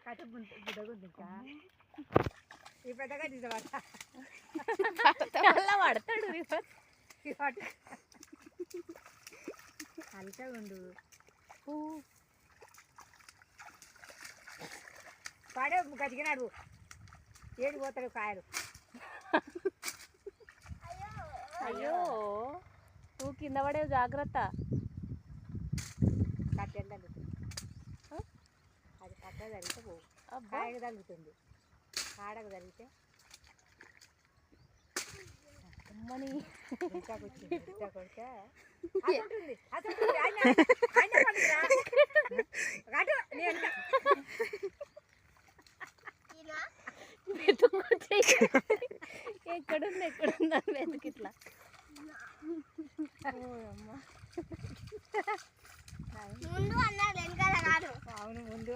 కట్ట బుడ్డగుంది ఇంకా ఈ పెద్దగా తీసవాట పడతాడు అల్కా ఉండు పాడే గతికినాడు ఏడు పోతాడు కాయలు అయ్యో నువ్వు కింద పడేవు జాగ్రత్త కట్టెలు తగ్గుతుంది అది కట్ట తగిలితే పోవు కాయకు తగ్గుతుంది కాడకు తగిలితే అమ్మని ఇంకా కొడితే ఎక్కడుంది ఎక్కడుంది అని వెతుకు ఇట్లా అవును ముందు